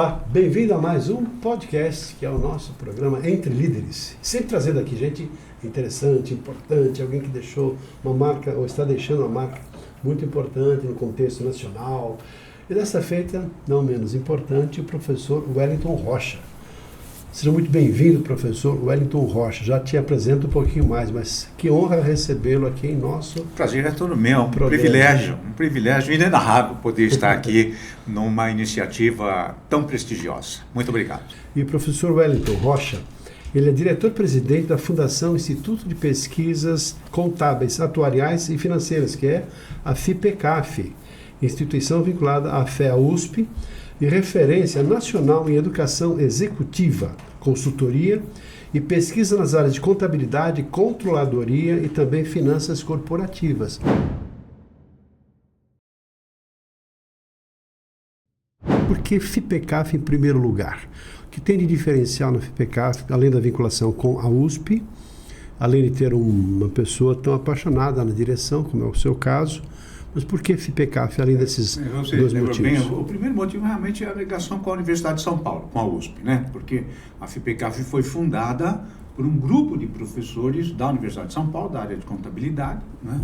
Olá, bem-vindo a mais um podcast, que é o nosso programa Entre Líderes. Sempre trazendo aqui gente interessante, importante, alguém que deixou uma marca, ou está deixando uma marca muito importante no contexto nacional. E dessa feita, não menos importante, o professor Wellington Rocha. Seja muito bem-vindo, professor Wellington Rocha. Já te apresento um pouquinho mais, mas que honra recebê-lo aqui em nosso... Prazer é todo meu, um privilégio inenarrável poder estar aqui numa iniciativa tão prestigiosa. Muito obrigado. E o professor Wellington Rocha, ele é diretor-presidente da Fundação Instituto de Pesquisas Contábeis, Atuariais e Financeiras, que é a FIPECAF, instituição vinculada à FEA-USP, e referência nacional em educação executiva, consultoria e pesquisa nas áreas de contabilidade, controladoria e também finanças corporativas. Por que FIPECAF em primeiro lugar? O que tem de diferencial na FIPECAF, além da vinculação com a USP, além de ter uma pessoa tão apaixonada na direção, como é o seu caso, mas por que FIPECAF, além desses dois motivos? Bem, o primeiro motivo realmente é a ligação com a Universidade de São Paulo, com a USP, né? Porque a FIPECAF foi fundada por um grupo de professores da Universidade de São Paulo, da área de contabilidade, né?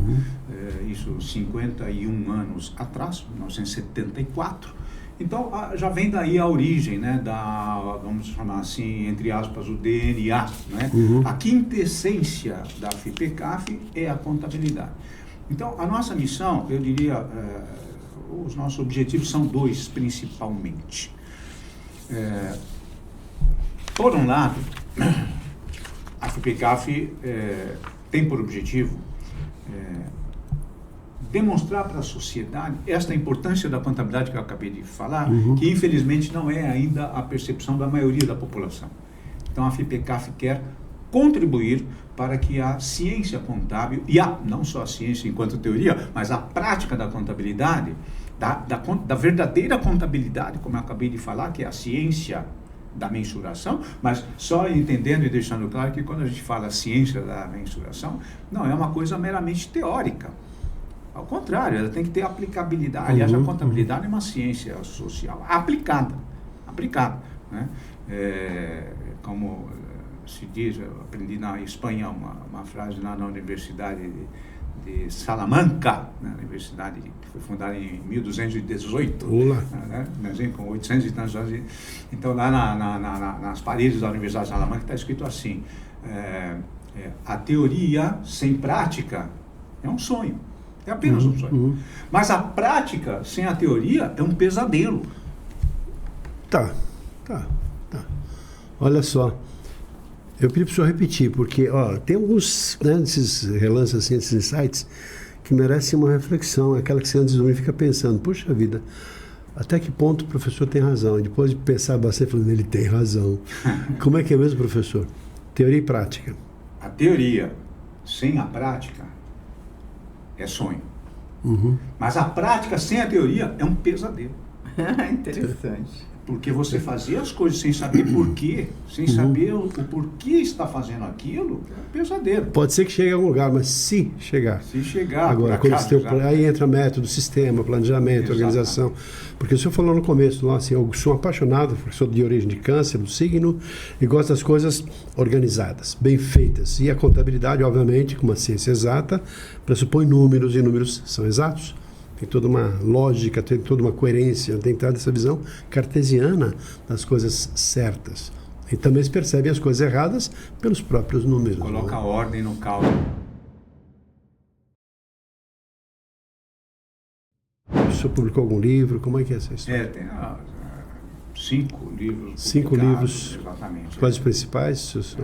Isso 51 anos atrás, 1974. Então, já vem daí a origem, né, vamos chamar assim, entre aspas, o DNA, né? A quintessência da FIPECAF é a contabilidade. Então, a nossa missão, eu diria, os nossos objetivos são dois, principalmente. Por um lado, a FIPECAF tem por objetivo demonstrar para a sociedade esta importância da contabilidade que eu acabei de falar, que infelizmente não é ainda a percepção da maioria da população. Então, a FIPECAF quer contribuir para que a ciência contábil, não só a ciência enquanto teoria, mas a prática da contabilidade, da verdadeira contabilidade, como eu acabei de falar, que é a ciência da mensuração, mas só entendendo e deixando claro que quando a gente fala ciência da mensuração, não é uma coisa meramente teórica. Ao contrário, ela tem que ter aplicabilidade. Aliás, a contabilidade é uma ciência social aplicada, né? Como se diz, eu aprendi na Espanha uma frase lá na Universidade de Salamanca, né, universidade que foi fundada em 1218, né, com 800 e tantos anos. Então, lá nas paredes da Universidade de Salamanca está escrito assim, a teoria sem prática é um sonho, é apenas um sonho. Mas a prática sem a teoria é um pesadelo. Tá. Olha só. Eu pedi para o senhor repetir, porque tem alguns, né, desses relances, assim, esses insights, que merecem uma reflexão, aquela que você antes de dormir fica pensando, puxa vida, até que ponto o professor tem razão? E depois de pensar bastante, falando, ele tem razão. Como é que é mesmo, professor? Teoria e prática. A teoria sem a prática é sonho. Mas a prática sem a teoria é um pesadelo. Interessante. Porque você fazer as coisas sem saber porquê, sem saber o porquê está fazendo aquilo, é um pesadelo. Pode ser que chegue a algum lugar, mas se chegar. Se chegar. Agora, quando aí entra método, sistema, planejamento, organização. Porque o senhor falou no começo, lá, assim, eu sou apaixonado, porque sou de origem de câncer, do signo, e gosto das coisas organizadas, bem feitas. E a contabilidade, obviamente, como uma ciência exata, pressupõe números, e números são exatos. Tem toda uma lógica, tem toda uma coerência, tem toda essa visão cartesiana das coisas certas. E também se percebem as coisas erradas pelos próprios números. Coloca ordem no caos. O senhor publicou algum livro? Como é que é essa história? Tem 5 livros. 5 livros. Exatamente. Quais os principais?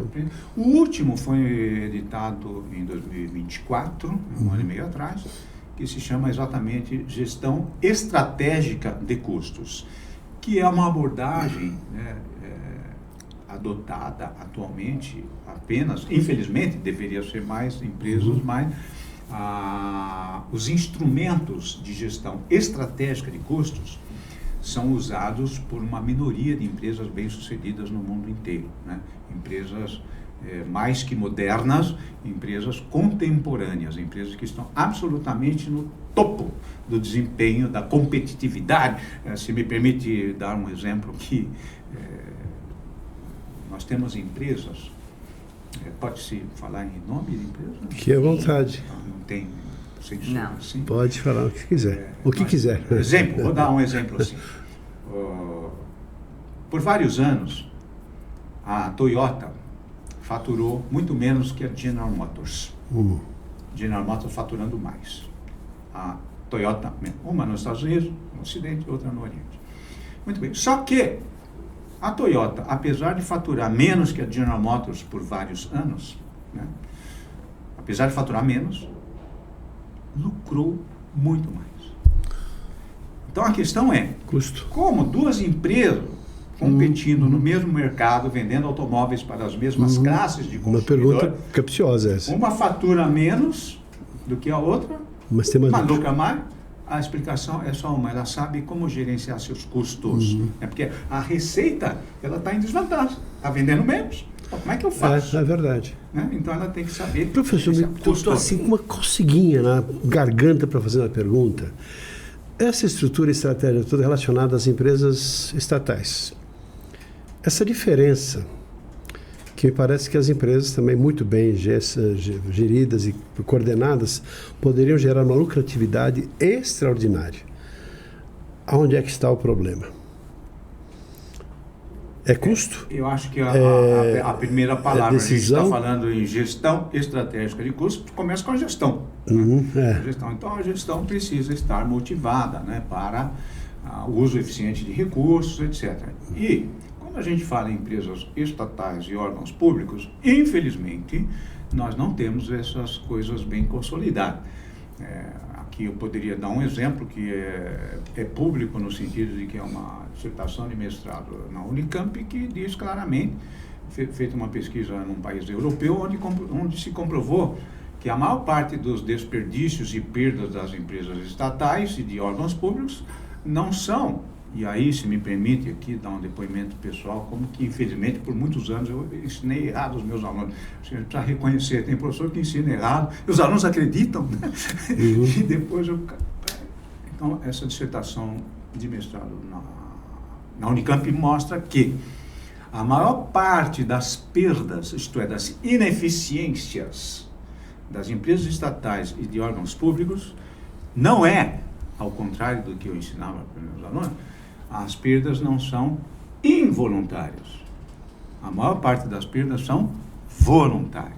O último foi editado em 2024, um ano e meio atrás, que se chama exatamente Gestão Estratégica de Custos, que é uma abordagem, né, adotada atualmente apenas, infelizmente, deveria ser mais empresas, mas os instrumentos de gestão estratégica de custos são usados por uma minoria de empresas bem-sucedidas no mundo inteiro, né? Empresas mais que modernas, empresas contemporâneas, empresas que estão absolutamente no topo do desempenho, da competitividade. Se me permite dar um exemplo aqui, nós temos empresas, pode-se falar em nome de empresa? Que à vontade. Não tem censura, Não. assim? Pode falar o que quiser. O que quiser. Exemplo, vou dar um exemplo assim. Por vários anos, a Toyota faturou muito menos que a General Motors. General Motors faturando mais. A Toyota, uma nos Estados Unidos, no Ocidente, outra no Oriente. Muito bem. Só que a Toyota, apesar de faturar menos que a General Motors por vários anos, né, apesar de faturar menos, lucrou muito mais. Então a questão é, Custo. como duas empresas competindo no mesmo mercado, vendendo automóveis para as mesmas classes de Uma consumidor, pergunta capciosa essa. uma fatura menos do que a outra, Mas tem mais mas lucro. lucra mais. A explicação é só uma, ela sabe como gerenciar seus custos. Porque a receita, ela está em desvantagem, está vendendo menos. Como é que eu faço? É verdade. Né? Então ela tem que saber. Professor, eu estou assim com uma coceguinha na garganta para fazer uma pergunta. Essa estrutura e estratégia toda relacionada às empresas estatais. Essa diferença, que me parece que as empresas também muito bem geridas e coordenadas poderiam gerar uma lucratividade extraordinária. Aonde é que está o problema? É custo? Eu acho que a primeira palavra, a gente decisão? está falando em gestão estratégica de custos, começa com a gestão. A gestão. Então a gestão precisa estar motivada, né, para o uso eficiente de recursos, etc. E quando a gente fala em empresas estatais e órgãos públicos, infelizmente, nós não temos essas coisas bem consolidadas. Aqui eu poderia dar um exemplo que é público no sentido de que é uma dissertação de mestrado na Unicamp que diz claramente, feita uma pesquisa num país europeu, onde se comprovou que a maior parte dos desperdícios e perdas das empresas estatais e de órgãos públicos não são, e aí, se me permite aqui dar um depoimento pessoal, como que infelizmente por muitos anos eu ensinei errado aos meus alunos. A gente precisa reconhecer, tem professor que ensina errado, e os alunos acreditam, né? E depois Então, essa dissertação de mestrado na Unicamp mostra que a maior parte das perdas, isto é, das ineficiências das empresas estatais e de órgãos públicos, não é, ao contrário do que eu ensinava para os meus alunos, as perdas não são involuntárias. A maior parte das perdas são voluntárias.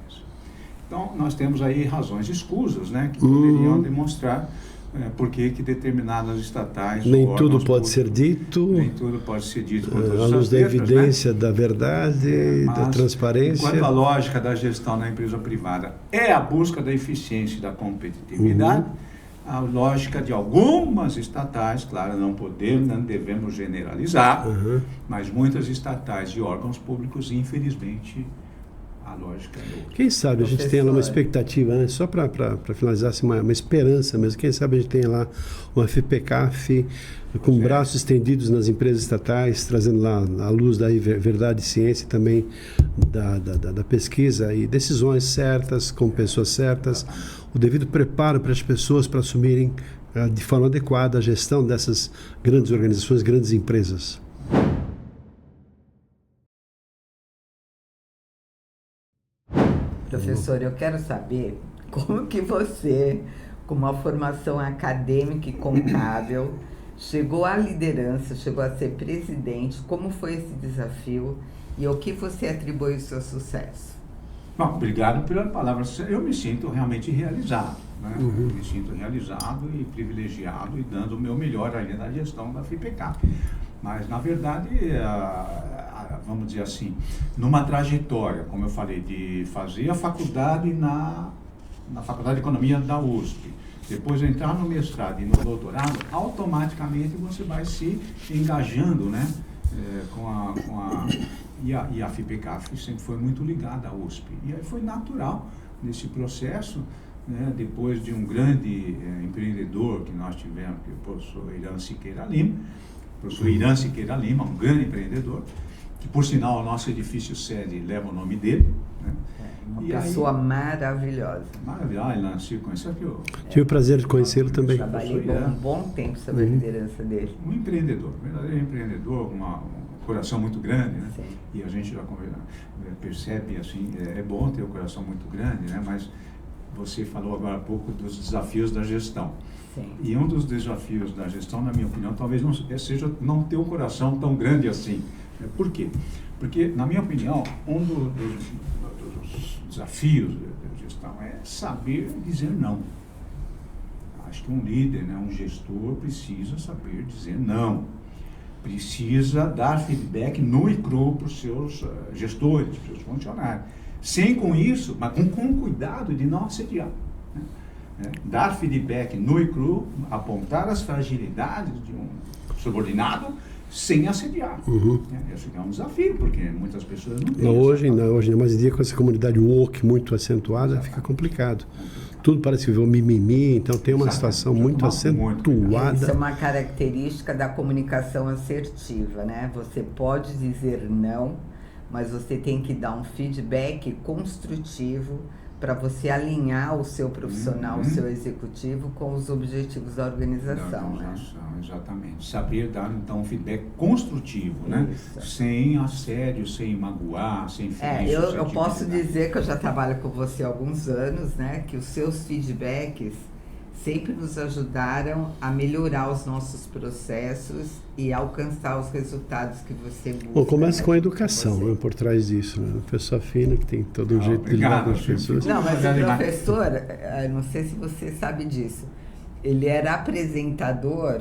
Então, nós temos aí razões escusas, né, que poderiam demonstrar por que determinadas estatais... Nem tudo pode ser dito. Nem tudo pode ser dito com todas à luz as da letras, evidência, né? da verdade, da transparência. Enquanto a lógica da gestão da empresa privada é a busca da eficiência e da competitividade, a lógica de algumas estatais, claro, não devemos generalizar, mas muitas estatais e órgãos públicos, infelizmente, a lógica é outra. Quem sabe a gente tenha lá uma expectativa, né? Só para finalizar, assim, uma esperança mesmo, quem sabe a gente tenha lá uma FPCAF com braços estendidos nas empresas estatais, trazendo lá a luz da verdade e ciência e também da pesquisa e decisões certas, com pessoas certas, o devido preparo para as pessoas para assumirem de forma adequada a gestão dessas grandes organizações, grandes empresas. Professor, eu quero saber como que você, com uma formação acadêmica e contábil, chegou à liderança, chegou a ser presidente, como foi esse desafio e ao que você atribui o seu sucesso? Bom, obrigado pela palavra. Eu me sinto realmente realizado, né? Eu me sinto realizado e privilegiado e dando o meu melhor ali na gestão da FIPECAF. Mas, na verdade, vamos dizer assim, numa trajetória, como eu falei, de fazer a faculdade na Faculdade de Economia da USP, depois entrar no mestrado e no doutorado, automaticamente você vai se engajando, né, e a FIPECAF sempre foi muito ligada à USP. E aí foi natural nesse processo, né, depois de um grande empreendedor que nós tivemos, que é o professor Irã Siqueira Lima, um grande empreendedor, que por sinal o nosso edifício sede leva o nome dele, né? Uma pessoa maravilhosa. Maravilhosa, ele nasceu com isso aqui. Tive o prazer de conhecê-lo também. Trabalhei um bom tempo sob a liderança dele. Um empreendedor, um verdadeiro empreendedor, com um coração muito grande, né? Sim. E a gente já percebe, assim, é bom ter um coração muito grande, né? Mas você falou agora há pouco dos desafios da gestão. Sim. E um dos desafios da gestão, na minha opinião, talvez não seja não ter um coração tão grande assim. Por quê? Porque, na minha opinião, um dos desafios da gestão é saber dizer não. Acho que um líder, né, um gestor, precisa saber dizer não. Precisa dar feedback nu e cru para os seus gestores, para os seus funcionários. Sem com isso, mas com cuidado de não assediar. Né? Dar feedback nu e cru, apontar as fragilidades de um subordinado, sem assediar. Esse é um desafio, porque muitas pessoas não têm. Hoje, mas em dia com essa comunidade woke muito acentuada, fica complicado. Tudo parece que vê o mimimi, então tem uma situação muito acentuada. Isso é uma característica da comunicação assertiva, né? Você pode dizer não, mas você tem que dar um feedback construtivo para você alinhar o seu profissional, o seu executivo com os objetivos da organização. Né? Exatamente. Saber dar, então, um feedback construtivo, né? Sem assédio, sem magoar, sem ferir eu posso dizer que eu já trabalho com você há alguns anos, né? Que os seus feedbacks sempre nos ajudaram a melhorar os nossos processos e alcançar os resultados que você busca. Bom, começa com a educação, né, por trás disso. Né? Pessoa fina que tem todo um jeito de lidar com as pessoas. Não, mas o professor, não sei se você sabe disso, ele era apresentador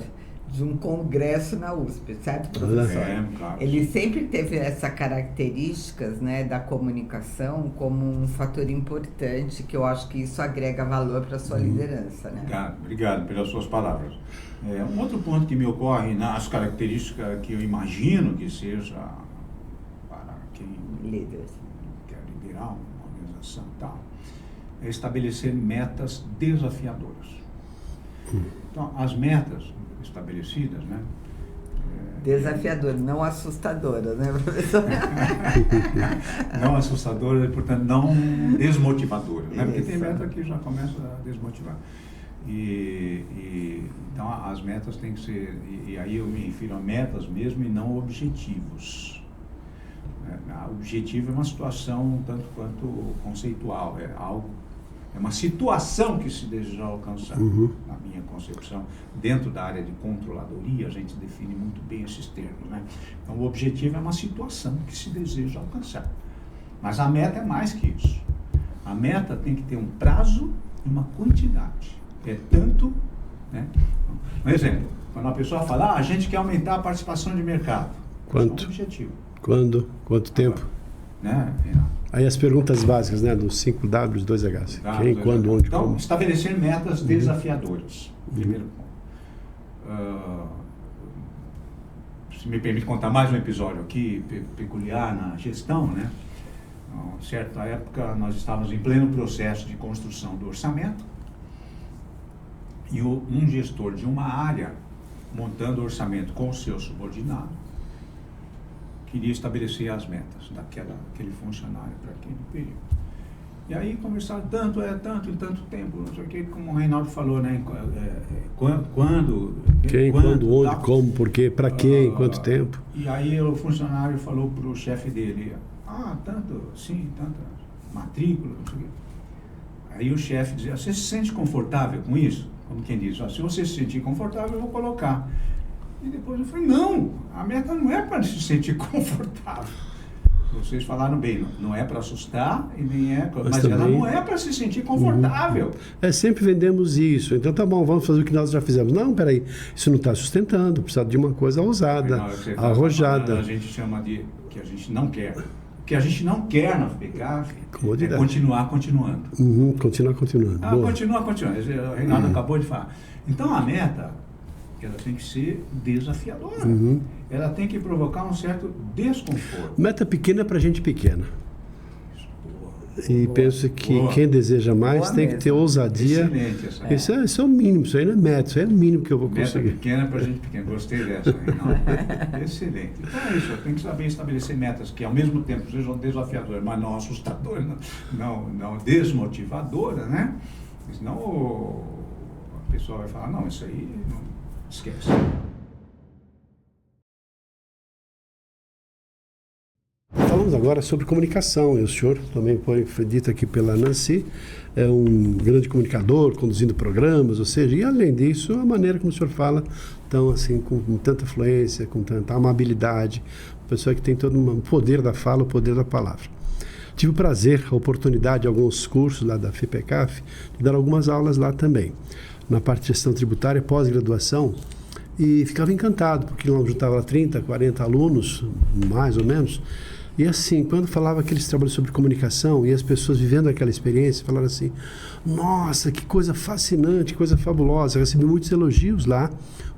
de um congresso na USP, certo, professor? Claro. Ele sempre teve essa características, né, da comunicação como um fator importante, que eu acho que isso agrega valor para a sua liderança. Né? Obrigado pelas suas palavras. Um outro ponto que me ocorre nas características que eu imagino que seja para quem quer liderar uma organização e tal, é estabelecer metas desafiadoras. Então, as metas estabelecidas, né? Desafiadora, não assustadora, né, professor? Não assustadora, portanto, não desmotivadora, né? Porque tem meta que já começa a desmotivar. Então, as metas têm que ser, e aí eu me refiro a metas mesmo e não objetivos. Objetivo é uma situação um tanto quanto conceitual, é uma situação que se deseja alcançar. Na minha concepção, dentro da área de controladoria, a gente define muito bem esses termos, né? Então, o objetivo é uma situação que se deseja alcançar. Mas a meta é mais que isso. A meta tem que ter um prazo e uma quantidade. É tanto, né? Um exemplo, quando a pessoa fala, a gente quer aumentar a participação de mercado. Quanto? É um objetivo. Quando? Quanto tempo? Né? Aí as perguntas básicas, né, dos 5 Ws, 2 Hs. Quem, quando, onde, então, como. estabelecer metas desafiadoras. Primeiro ponto. Se me permite contar mais um episódio aqui, peculiar na gestão, né? Em certa época, nós estávamos em pleno processo de construção do orçamento e um gestor de uma área, montando o orçamento com o seu subordinado, queria estabelecer as metas daquele funcionário para aquele período. E aí conversaram tanto em tanto tempo, não sei o que, como o Reinaldo falou, né? Quando, quem, quando, onde, como, por quê, para quê, em quanto tempo. E aí o funcionário falou para o chefe dele, tanto, sim, tanta matrícula, não sei o quê. Aí o chefe dizia, você se sente confortável com isso? Como quem diz, se você se sentir confortável, eu vou colocar. E depois eu falei, não, a meta não é para se sentir confortável. Vocês falaram bem, não é para assustar, e nem mas também, ela não é para se sentir confortável. Sempre vendemos isso. Então tá bom, vamos fazer o que nós já fizemos. Não, peraí, isso não está sustentando, precisa de uma coisa ousada, arrojada. A gente chama de que a gente não quer. O que a gente não quer na FPK é continuar continuando. Continuar continuando. Continuar continuando. O Reinaldo acabou de falar. Então a meta, ela tem que ser desafiadora. Ela tem que provocar um certo desconforto. Meta pequena para gente pequena. E penso que quem deseja mais tem que ter ousadia. Excelente essa. Isso é o mínimo, isso aí não é meta, isso aí é o mínimo que eu vou conseguir. Meta pequena para gente pequena, gostei dessa. Excelente. Então é isso, tem que saber estabelecer metas que ao mesmo tempo sejam desafiadoras, mas não assustadoras, não desmotivadoras, né? Senão a pessoa vai falar, não, isso aí não esquece. Falamos agora sobre comunicação, e o senhor também foi dito aqui pela Nancy, é um grande comunicador, conduzindo programas, ou seja, e além disso, a maneira como o senhor fala, tão assim, com tanta fluência, com tanta amabilidade, uma pessoa que tem todo o poder da fala, o poder da palavra. Tive o prazer, a oportunidade, alguns cursos lá da FIPECAF, de dar algumas aulas lá também, na parte de gestão tributária, pós-graduação, e ficava encantado, porque lá juntava 30, 40 alunos, mais ou menos. E assim, quando falava aqueles trabalhos sobre comunicação e as pessoas vivendo aquela experiência, falaram assim, nossa, que coisa fascinante, que coisa fabulosa. Eu recebi muitos elogios lá,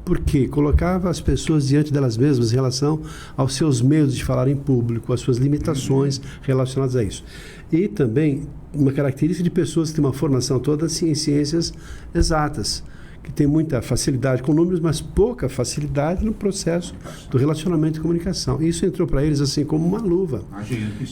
porque colocava as pessoas diante delas mesmas em relação aos seus medos de falar em público, às suas limitações relacionadas a isso. E também uma característica de pessoas que têm uma formação toda assim, em ciências exatas, que tem muita facilidade com números, mas pouca facilidade no processo do relacionamento de comunicação. Isso entrou para eles assim como uma luva.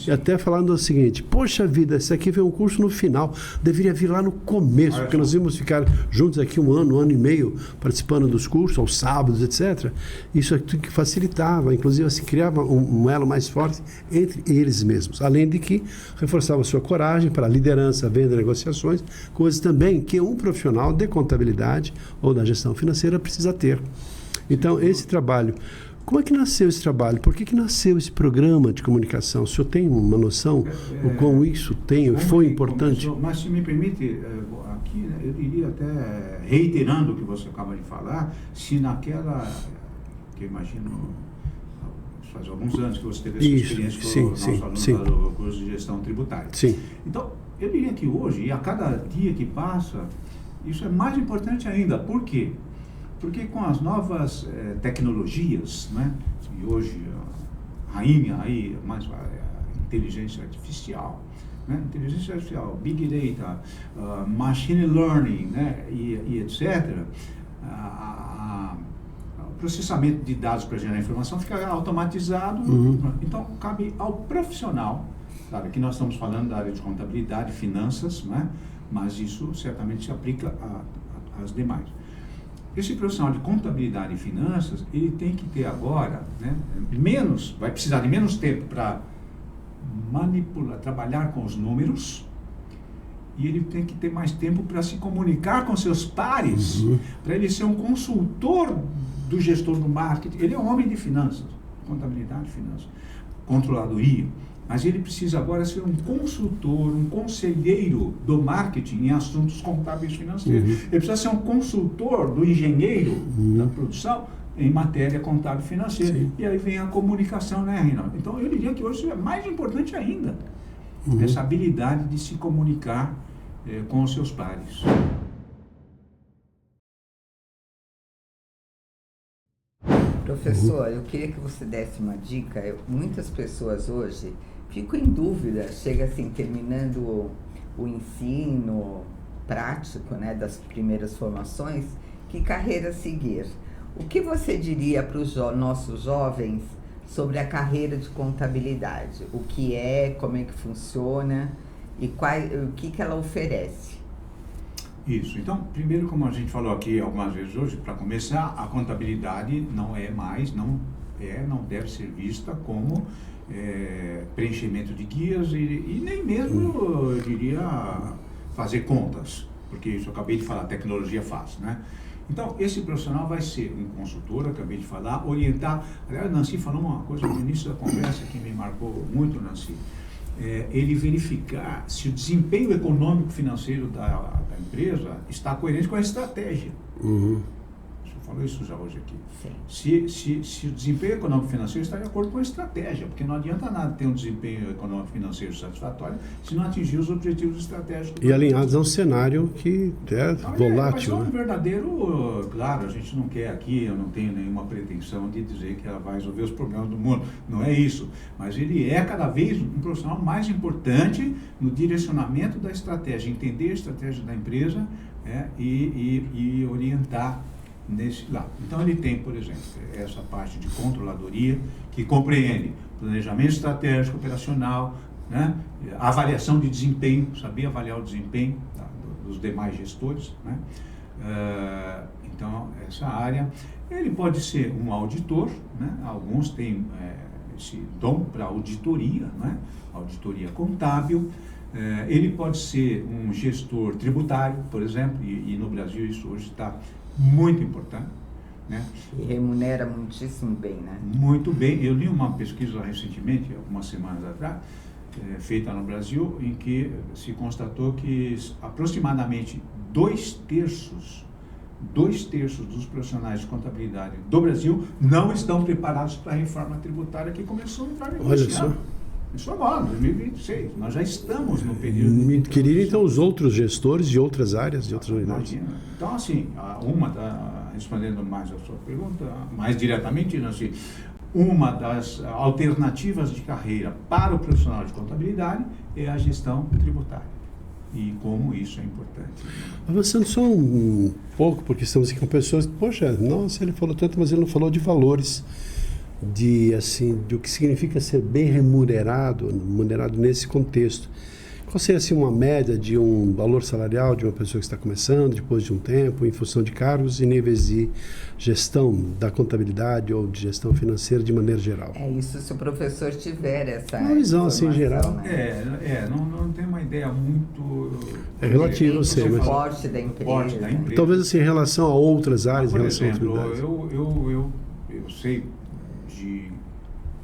E até falando o seguinte, poxa vida, esse aqui veio um curso no final, deveria vir lá no começo, porque nós íamos ficar juntos aqui um ano e meio, participando dos cursos, aos sábados, etc. Isso é tudo que facilitava, inclusive assim, criava um elo mais forte entre eles mesmos. Além de que reforçava a sua coragem para a liderança, venda, negociações, coisas também que um profissional de contabilidade ou da gestão financeira precisa ter. Então, esse trabalho, como é que nasceu esse trabalho? Por que nasceu esse programa de comunicação? O senhor tem uma noção o quão isso foi importante? Começou, mas se me permite, aqui eu diria até, reiterando o que você acaba de falar, se naquela, que eu imagino, faz alguns anos que você teve essa experiência com o nosso aluno do curso de gestão tributária. Sim. Então, eu diria que hoje, e a cada dia que passa, isso é mais importante ainda. Por quê? Porque com as novas tecnologias, né, e hoje a rainha aí, mais a inteligência artificial, né, Big Data, Machine Learning, né, e etc., o processamento de dados para gerar informação fica automatizado. Então, cabe ao profissional, claro, aqui nós estamos falando da área de contabilidade, finanças, né, mas isso certamente se aplica às demais. Esse profissional de contabilidade e finanças, ele tem que ter agora, né, vai precisar de menos tempo para manipular, trabalhar com os números, e ele tem que ter mais tempo para se comunicar com seus pares, para ele ser um consultor do gestor do marketing. Ele é um homem de finanças, contabilidade e finanças, controladoria. Mas ele precisa agora ser um consultor, um conselheiro do marketing em assuntos contábeis financeiros. Ele precisa ser um consultor do engenheiro da produção em matéria contábil financeira. E aí vem a comunicação, né, Reinaldo? Então, eu diria que hoje isso é mais importante ainda. Essa habilidade de se comunicar com os seus pares. Professor, eu queria que você desse uma dica. Muitas pessoas hoje ficam em dúvida, chega assim, terminando o ensino prático, né, das primeiras formações, que carreira seguir. O que você diria para os nossos jovens sobre a carreira de contabilidade? O que é, como é que funciona e o que ela oferece? Isso. Então, primeiro, como a gente falou aqui algumas vezes hoje, para começar, a contabilidade não é mais, não deve ser vista como preenchimento de guias e nem mesmo, eu diria, fazer contas, porque isso eu acabei de falar, a tecnologia faz, né? Então, esse profissional vai ser um consultor, acabei de falar, orientar. Aliás, Nancy falou uma coisa no início da conversa que me marcou muito, Nancy. Ele verificar se o desempenho econômico financeiro da empresa está coerente com a estratégia. Você falou isso já hoje aqui. Sim. Se o desempenho econômico-financeiro está de acordo com a estratégia, porque não adianta nada ter um desempenho econômico-financeiro satisfatório se não atingir os objetivos estratégicos. E alinhados a um cenário que é volátil. Mas um verdadeiro, claro, a gente não quer aqui, eu não tenho nenhuma pretensão de dizer que ela vai resolver os problemas do mundo, não é isso. Mas ele é cada vez um profissional mais importante no direcionamento da estratégia, entender a estratégia da empresa e orientar nesse lado. Então ele tem, por exemplo, essa parte de controladoria, que compreende planejamento estratégico operacional, né? Avaliação de desempenho, saber avaliar o desempenho dos demais gestores, né? Então essa área, ele pode ser um auditor, né? Alguns têm esse dom para auditoria, né? Auditoria contábil. Ele pode ser um gestor tributário, por exemplo, e no Brasil isso hoje está muito importante, né? E remunera muitíssimo bem, né? Muito bem. Eu li uma pesquisa recentemente, algumas semanas atrás, feita no Brasil, em que se constatou que aproximadamente 2/3 dos profissionais de contabilidade do Brasil não estão preparados para a reforma tributária que começou no Brasil. Olha só. Isso agora, 2026. Nós já estamos no período. Me queria então os outros gestores de outras áreas, de outras unidades. Imagina. Então, assim, respondendo mais a sua pergunta, mais diretamente, assim, uma das alternativas de carreira para o profissional de contabilidade é a gestão tributária. E como isso é importante. Avançando só um pouco, porque estamos aqui com pessoas, poxa, nossa, ele falou tanto, mas ele não falou de valores, do que significa ser bem remunerado nesse contexto. Qual seria assim, uma média de um valor salarial de uma pessoa que está começando, depois de um tempo, em função de cargos e níveis de gestão da contabilidade ou de gestão financeira de maneira geral? É isso, se o professor tiver essa uma visão assim geral. Né? Não tem uma ideia muito... É relativo, eu sei, mas... Porte da empresa. Talvez assim, em relação a outras áreas, por em relação exemplo, a outras áreas. eu sei de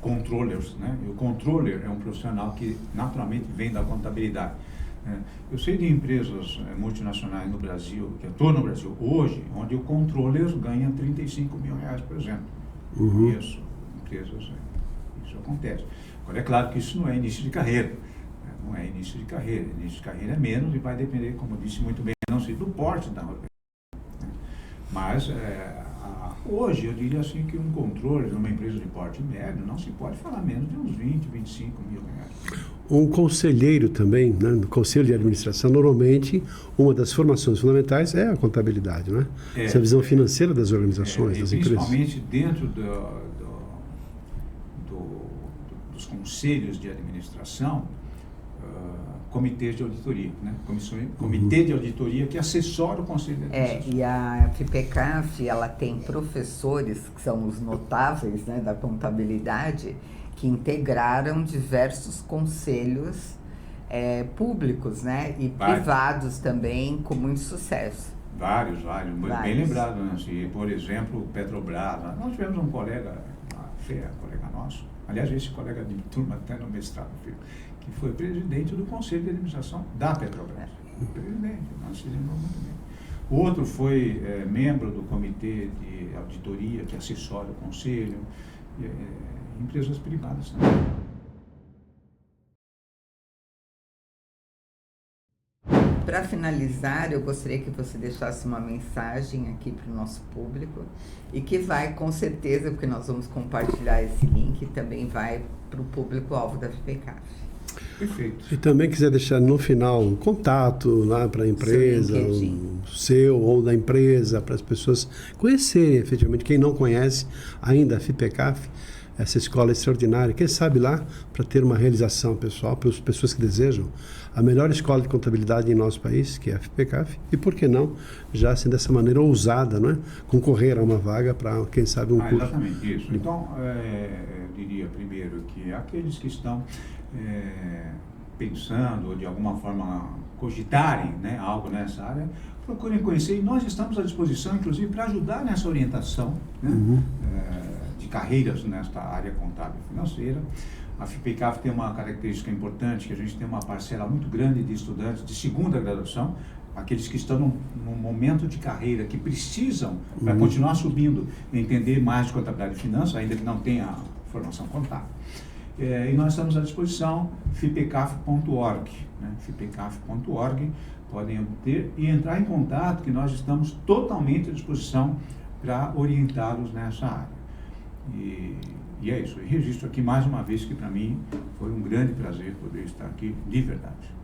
controllers, né? O controller é um profissional que naturalmente vem da contabilidade. Eu sei de empresas multinacionais no Brasil, que atuam no Brasil hoje, onde o controller ganha 35 mil reais, por exemplo. Conheço empresas, isso acontece. Agora, é claro que isso não é início de carreira. Não é início de carreira. Início de carreira é menos e vai depender, como disse muito bem, não sei, do porte da organização. Mas, hoje, eu diria assim que um controle numa empresa de porte médio não se pode falar menos de uns 20, 25 mil reais. Um conselheiro também, né, no conselho de administração, normalmente, uma das formações fundamentais é a contabilidade, né? Essa visão financeira das organizações, das empresas. Principalmente dentro dos conselhos de administração, comitês de auditoria, né? Comitê de auditoria que assessora o conselho de administração. E a FIPECAF, ela tem professores, que são os notáveis, né, da contabilidade, que integraram diversos conselhos públicos, né, e privados também, com muito sucesso. Vários. Bem lembrado, né? Por exemplo, Petrobras. Nós tivemos um colega, colega nosso, aliás, esse colega de turma até no mestrado, que foi presidente do Conselho de Administração da Petrobras. Presidente, nós fizemos muito bem. O outro foi membro do Comitê de Auditoria, que assessora o Conselho, empresas privadas também. Para finalizar, eu gostaria que você deixasse uma mensagem aqui para o nosso público e que vai, com certeza, porque nós vamos compartilhar esse link, também vai para o público-alvo da FIPECAF. Perfeito. E também quiser deixar no final um contato lá para a empresa, o seu ou da empresa, para as pessoas conhecerem efetivamente, quem não conhece ainda a FIPECAF, essa escola extraordinária, quem sabe lá, para ter uma realização pessoal, para as pessoas que desejam a melhor escola de contabilidade em nosso país, que é a FIPECAF, e por que não, já assim dessa maneira ousada, não é? Concorrer a uma vaga para, quem sabe, um curso. Exatamente, isso. Então, eu diria primeiro que aqueles que estão pensando, ou de alguma forma cogitarem, né, algo nessa área, procurem conhecer, e nós estamos à disposição, inclusive, para ajudar nessa orientação, né, de carreiras nesta área contábil financeira. A FIPECAF tem uma característica importante, que a gente tem uma parcela muito grande de estudantes de segunda graduação. aqueles que estão num momento de carreira, que precisam, para continuar subindo, entender mais de contabilidade e finanças, ainda que não tenha formação contábil. E nós estamos à disposição, fipecaf.org, né? fipecaf.org, podem obter e entrar em contato, que nós estamos totalmente à disposição para orientá-los nessa área. E é isso, eu registro aqui mais uma vez que para mim foi um grande prazer poder estar aqui, de verdade.